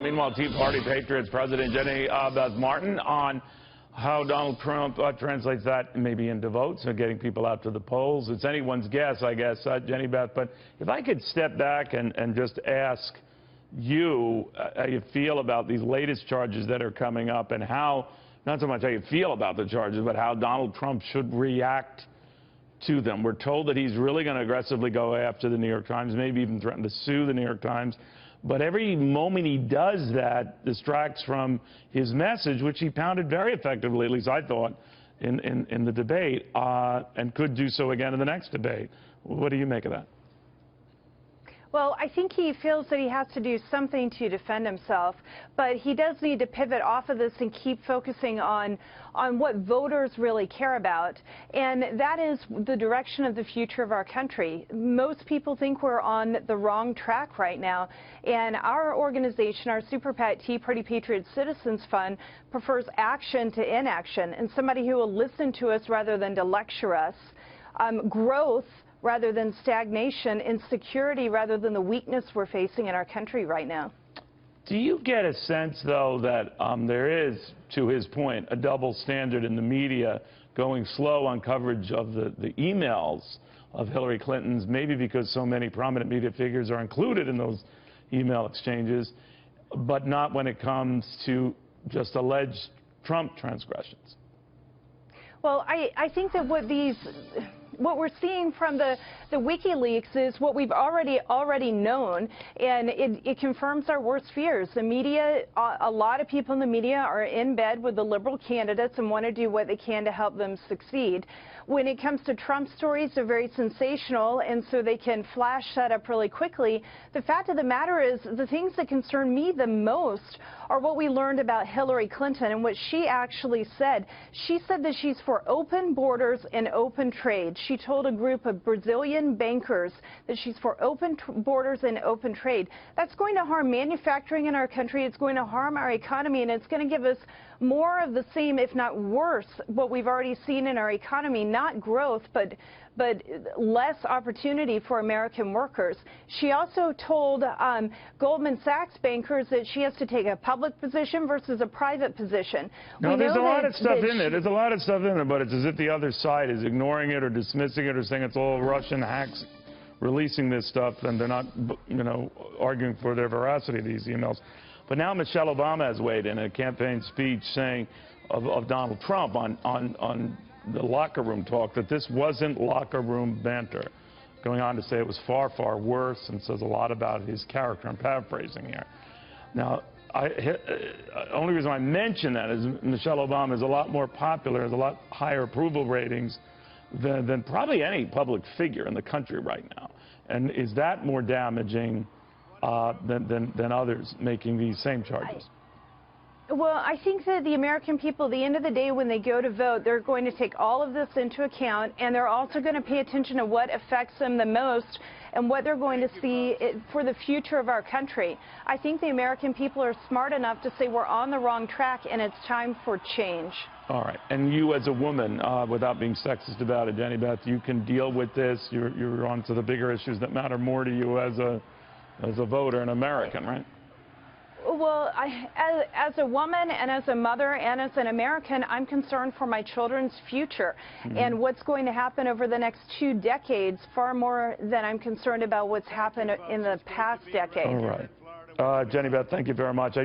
Meanwhile, Tea Party Patriots President Beth Martin on how Donald Trump translates that maybe into votes and getting people out to the polls. It's anyone's guess, I guess, Beth. But if I could step back and just ask you how you feel about these latest charges that are coming up and how, not so much how you feel about the charges, but how Donald Trump should react to them. We're told that he's really going to aggressively go after the New York Times, maybe even threaten to sue the New York Times. But every moment he does that distracts from his message, which he pounded very effectively, at least I thought, in the debate, and could do so again in the next debate. What do you make of that? Well, I think he feels that he has to do something to defend himself, but he does need to pivot off of this and keep focusing on what voters really care about, and that is the direction of the future of our country. Most people think we're on the wrong track right now, and our organization, our Super PAC Tea Party Patriots Citizens Fund, prefers action to inaction, and somebody who will listen to us rather than to lecture us. Growth rather than stagnation, insecurity rather than the weakness we're facing in our country right now. Do you get a sense, though, that there is, to his point, a double standard in the media going slow on coverage of the emails of Hillary Clinton's, maybe because so many prominent media figures are included in those email exchanges, but not when it comes to just alleged Trump transgressions? Well, I think that what we're seeing from the WikiLeaks is what we've already known, and it confirms our worst fears. The media, a lot of people in the media are in bed with the liberal candidates and want to do what they can to help them succeed. When it comes to Trump stories, they're very sensational, and so they can flash that up really quickly. The fact of the matter is, the things that concern me the most are what we learned about Hillary Clinton and what she actually said. She said that she's for open borders and open trade. She told a group of Brazilian bankers that she's for open borders and open trade. That's going to harm manufacturing in our country. It's going to harm our economy, and it's going to give us more of the same, if not worse, what we've already seen in our economy. Not growth, but less opportunity for American workers. She also told Goldman Sachs bankers that she has to take a public position versus a private position. No, there's a lot of stuff in there. There's a lot of stuff in there, but it's as if the other side is ignoring it or dismissing it or saying it's all Russian hacks releasing this stuff, and they're not, arguing for their veracity, these emails. But now Michelle Obama has weighed in a campaign speech saying of Donald Trump on the locker room talk that this wasn't locker room banter, going on to say it was far, far worse, and says a lot about his character. I'm paraphrasing here. Now, only reason I mention that is Michelle Obama is a lot more popular, has a lot higher approval ratings than probably any public figure in the country right now. And is that more damaging than others making these same charges? Well, I think that the American people, at the end of the day, when they go to vote, they're going to take all of this into account, and they're also going to pay attention to what affects them the most and what they're going to see for the future of our country. I think the American people are smart enough to say we're on the wrong track and it's time for change. All right. And you as a woman, without being sexist about it, Beth, you can deal with this. You're on to the bigger issues that matter more to you as a voter, an American, right? Well, as a woman and as a mother and as an American, I'm concerned for my children's future and what's going to happen over the next 2 decades, far more than I'm concerned about what's happened in the past decade. All right. Beth, thank you very much.